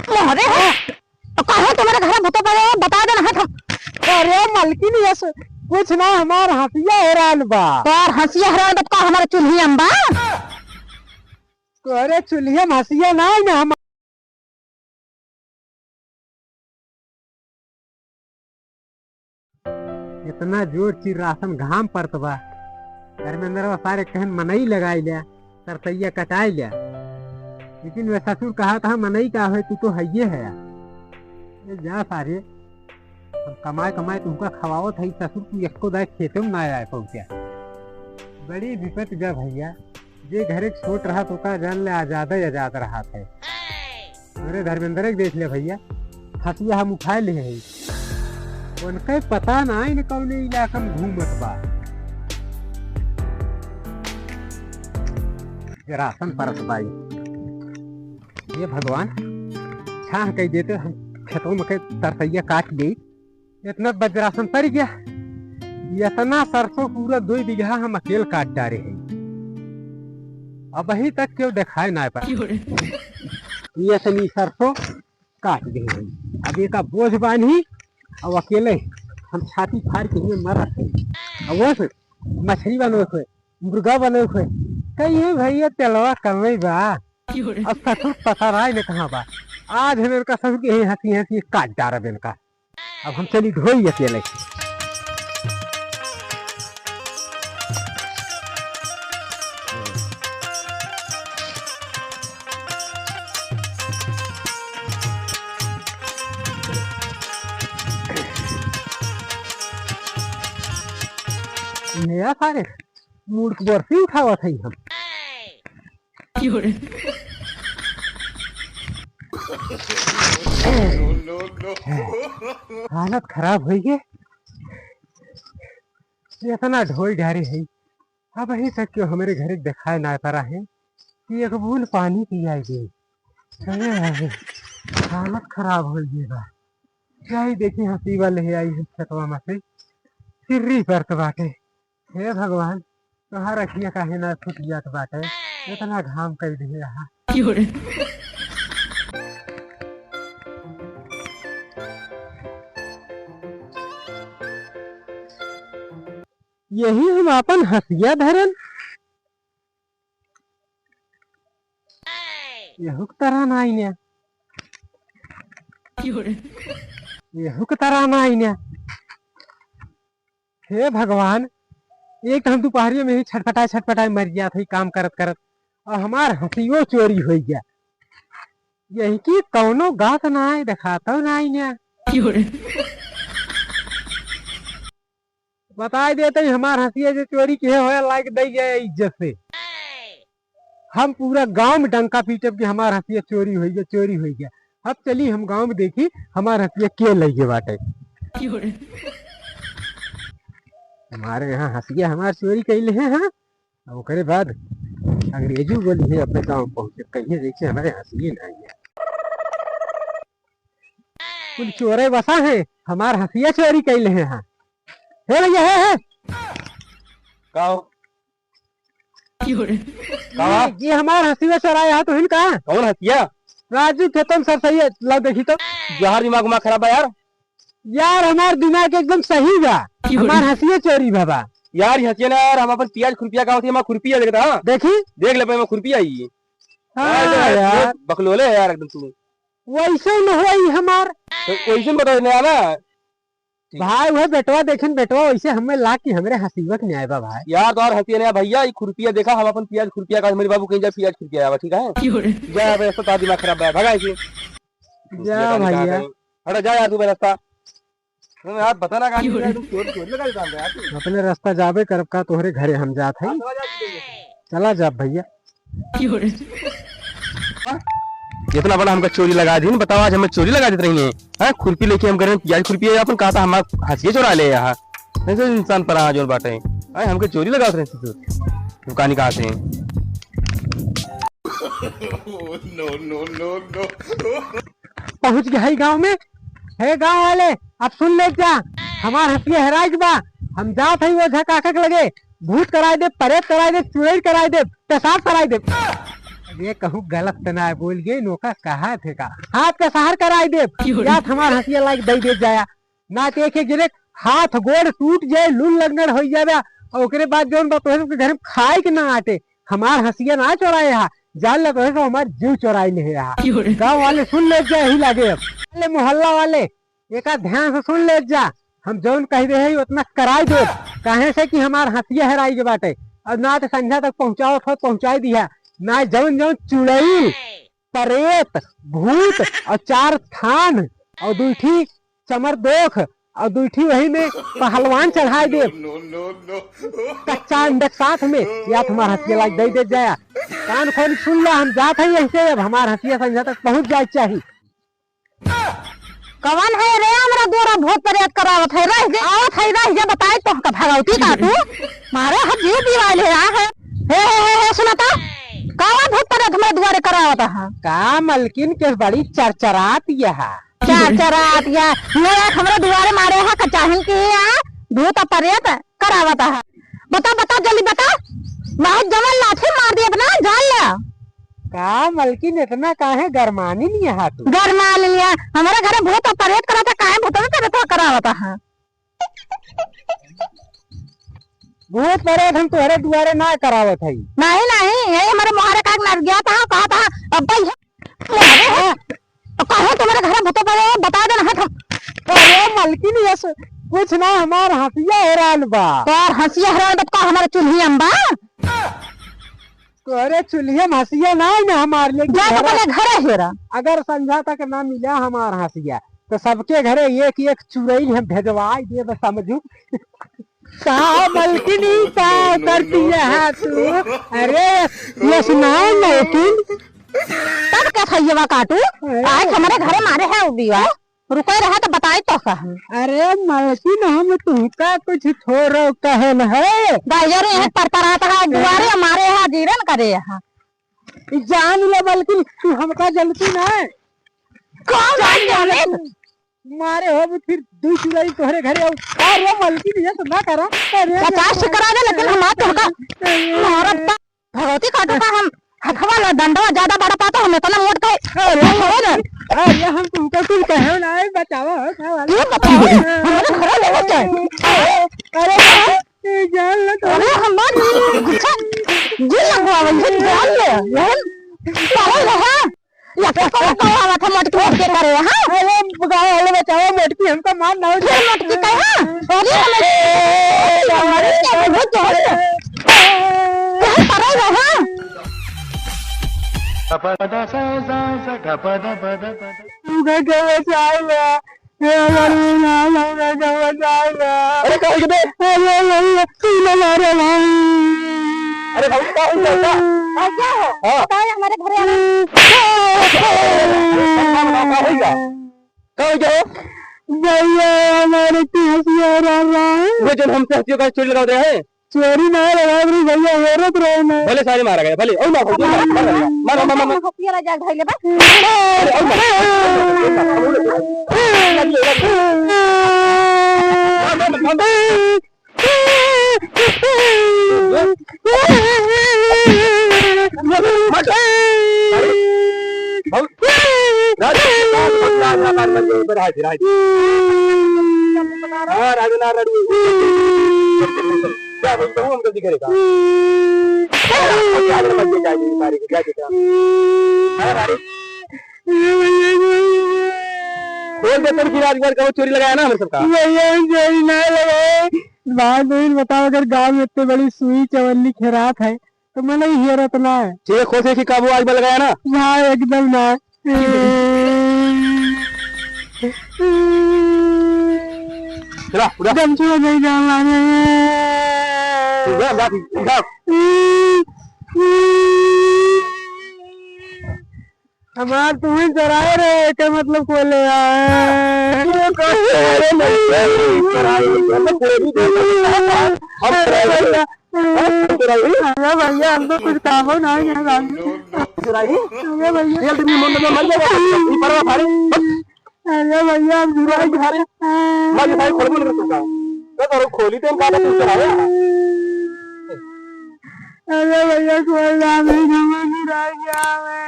मोहरे है तो कहा तुम्हारे घर भूत पड़े बता देना है। अरे मलकिन यस कुछ ना हमार हसिया हैरान बा। और हंसिया हैरान तो का हमारे चूल्ही अंबा। तो अरे चूल्हे में हसिया ना है ना हम इतना जोर चिर राशन घाम पड़त बा। घर में अंदर सारे कहन मनई लगाई लिया सरसैया कटाई लिया। लेकिन वे ससुर कहा था मनई का है तू तो है है। ये जा सारे हम कमाए कमाए तुमका खवावत है ससुर तू इसको दाय खेते में ना आए पहुंचा। बड़ी विपत जा भैया जे घरे छोट रहा तो का जान ले आजाद आजाद रहा थे। मेरे धर्मेंद्र देख ले भैया हसिया हम उठाए ले है उनका पता ना इन कौन इलाका में घूमत बा। राशन परस बाई ये भगवान छाह कह देते हम खेतों में के तरसैया काट गई इतना बजरासन पड़ गया। इतना सरसों पूरा 2 बीघा हम अकेले काट डारे हैं। अब अभी तक क्यों दिखाए ना पा ये सनी सरसों काट गई है। अब एक बोझ बांधी अब अकेले हम छाती फाड़ के लिए मर रहे। अब वो मछली बनो हुए मुर्गा बने हुए कहीं भैया तेलवा कमे बा। अब ससुर पता रहा है कहाँ बा। आज हमें उनका ससुर के हंसी हंसी काट डारा बेन का। अब हम चली ढोई अकेले नया सारे मूर्ख बर्फी उठावा था हम। हालत खराब हो गई इतना ढोई ढारी है। अब अभी तक क्यों हमारे घर दिखाए ना पा रहा है कि एक बूंद पानी पियाई। हालत खराब हो गई बा। क्या ही देखी हंसी वाले आई है खेतवा में से सिर्री परत बाटे। हे भगवान तुम्हारा रखिया काहे ना फूट जात बाटे इतना घाम कर दिए रहा। यही हम अपन हसिया धरन यहुक तरह ना आईने यहुक तरह ना आईने। हे भगवान एक तो हम दोपहरिया में ही छटपटाए मर गया था काम करत करत और हमार हंसियो चोरी हो गया। यही की कौनो गात ना आए दिखाता ना आईने बता देते हमार हंसिया जो चोरी के होया लायक दे गया इज्जत से। हम पूरा गांव में डंका पीटब कि हमार हंसिया चोरी हो गया। अब चली हम गांव में देखी हमार हंसिया के लगे बाटे। हमारे यहाँ हंसिया हमार चोरी कैले हैं। हाँ और बाद अंग्रेजू बोली है अपने गांव पहुंचे कहीं देखे हमारे हंसिए नहीं है। कुल चोरे बसा है हमार हंसिया चोरी कैले हैं। हाँ हे भैया है ये हमारा हंसिया चराया तो हिन कहा कौन हंसिया राजू खेतन सर सही है ला देखी तो जहर दिमाग खराब है यार हमार दिमाग एकदम सही बा। हमार हंसिया चोरी बाबा यार हंसिया ना यार हम अपन प्याज खुरपिया का होती है खुरपिया देखता हाँ देखी देख ले मैं खुरपिया आई यार बकलोले है यार एकदम तू वैसे न हुई हमार वैसे बता ना भाई वह बेटवा देखे बेटवा वैसे हमें ला की हमारे हसीबक नहीं आए भाई यार तो और हंसी नहीं भैया ये खुरपिया देखा हम अपन प्याज खुरपिया का मेरे बाबू कहीं जा प्याज खुरपिया आया ठीक है जा वैसे दिमाग खराब है भगा इसे जा भैया हटा जा यार तू रास्ता यार बता ना कहां चोर लगा देता है यार अपने रास्ता जाबे करब का तोहरे घरे हम जात है चला जा भैया। इतना बड़ा हमका चोरी लगा दी बताओ आज हमें चोरी लगा देते रही है खुरपी लेके हम करें प्याज खुरपी अपन कहा था हम हंसिए चोरा ले यहाँ ऐसे इंसान पर जोर बाटे हमके चोरी लगा रहे दुकानी कहा से पहुंच गया गांव में है गांव वाले अब सुन ले क्या हमार हंसिया हराज बा। हम जात है वो झकाकक लगे भूत कराए दे परेड कराए दे चुड़ैल कराए दे पेशाब कराए दे ये कहूँ गलत तो ना बोल गए नौका कहा थे का हाथ का सहार कराई दे या हमार हंसिया लाइक दे दे जाया ना तो एक गिरे हाथ गोड़ टूट जाए लून लगन हो जाए और ओकरे बाद जौन बात घर में खाए के ना आटे हमार हंसिया ना चोराए हा जान लग तो हमार जीव चोराई नहीं रहा गाँव वाले सुन ले जा ही लगे अब मोहल्ला वाले एक ध्यान से सुन ले जा हम जौन कह रहे हैं उतना कराई दो कहे से कि हमार हंसिया हेराई के बाटे और ना तो संध्या तक पहुंचाओ पहुंचाई दिया ना जौन जौन चुड़ैल परेत भूत और 4 थान और दूठी चमरदोख और दूठी वही में पहलवान चढ़ाई दे कच्चा अंडे साथ में या तुम्हारा हंसिया लाइक दे जाया कान खोल सुन ला हम जाते हैं ऐसे अब हमारा हंसिया संध्या तक पहुंच जाए चाहिए कवन है रे हमरा दोरा भूत प्रेत करावत है रह जा बताए तो का भगवती का तू मारे हाथ जीव दीवाल है हे सुनाता कवन भूत प्रेत हमरा द्वारे करावत है का मलकिन के बड़ी चरचरात यह चरचरात या मेरा हमरा द्वारे मारे हा कचाहन के भूत प्रेत करावत है बता जल्दी बता मैं जमल लाठी मार दे अपना जान ले का मलकिन इतना काहे गरमानी नहीं है तू गरमा लिया हमारे घर भूत प्रेत कराता काहे भूत प्रेत करावत है भूत प्रेत हम तुम्हारे द्वारे ना करावत है नहीं ये हमारे मुहारे का मर गया था कहा था अब भाई कहो तुम्हारे घर भूत प्रेत बता देना है अरे मलकिन ये कुछ ना हमार हंसिया हैरान बा और हंसिया हैरान बा हमारे चूल्ही अम्बा अरे चूल्हे हंसिया ना है ना हमारे लिए घर हेरा अगर संध्या तक ना मिला हमारा हंसिया तो सबके घरे एक चुड़ैल हम भेजवाई दे बस समझू का मलकिनी का करती है तू अरे ये सुनाओ मलकिन तब कैसा ये काटू आज हमारे घरे मारे है उबिया रुके रहा तो बताए तो हम अरे मलकिन हम तुमका कुछ थोड़ा कहन है गाजर है परपराता है दुआरे हमारे यहाँ जीवन करे यहाँ जान ले मलकिन तू हमका जलती ना कौन जाने मारे हो फिर दूसरी तोहरे घरे आओ अरे मलकिन ये तो ना करा अरे 50 करा दे लेकिन हम तो हमारा भगवती काटू का हम हथवा डंडवा ज्यादा बड़ा पाता हमें तो ना मोट के अरे हम तुमको कुछ कहे ना बचाओ ये बताओ हमारे घर ले जाए अरे जान लो तो अरे हम जी लगवा जी जान ले पागल रहा या को आवा था मोटकी के करे हां अरे गांव वाले बचाओ मोटकी हमको मार ना ये मोटकी का हां अरे हमारे क्या बहुत जोर है करे रहा अरे कहीं किधर अरे भाई क्या हो गया क्या हो बताओ हमारे घरे आना क्या हो गया भैया हमारे हंसिया वो जो हम हंसियों का चोरी लगा रहे हैं चोरी ना लगा भैया औरत रहे ना भले सारे मारा गया भले और मार हंसिया जा घाई ले बा चोरी लगाया ना हमें सबका चोरी ना लगाए बात बताओ अगर गाँव में इतनी बड़ी सुई चवल्ली खैरात है तो मैंने हेरत ना है ठीक है खोसे की काबू आज लगाया ना हाँ एकदम ना चला पूरा छुआ नहीं जाना हमार तुम्हें चराए रहे क्या मतलब खोले भैया हम तो कुछ काम हो ना अरे भैया हम खोली तो अरे भैया खोल रह जावे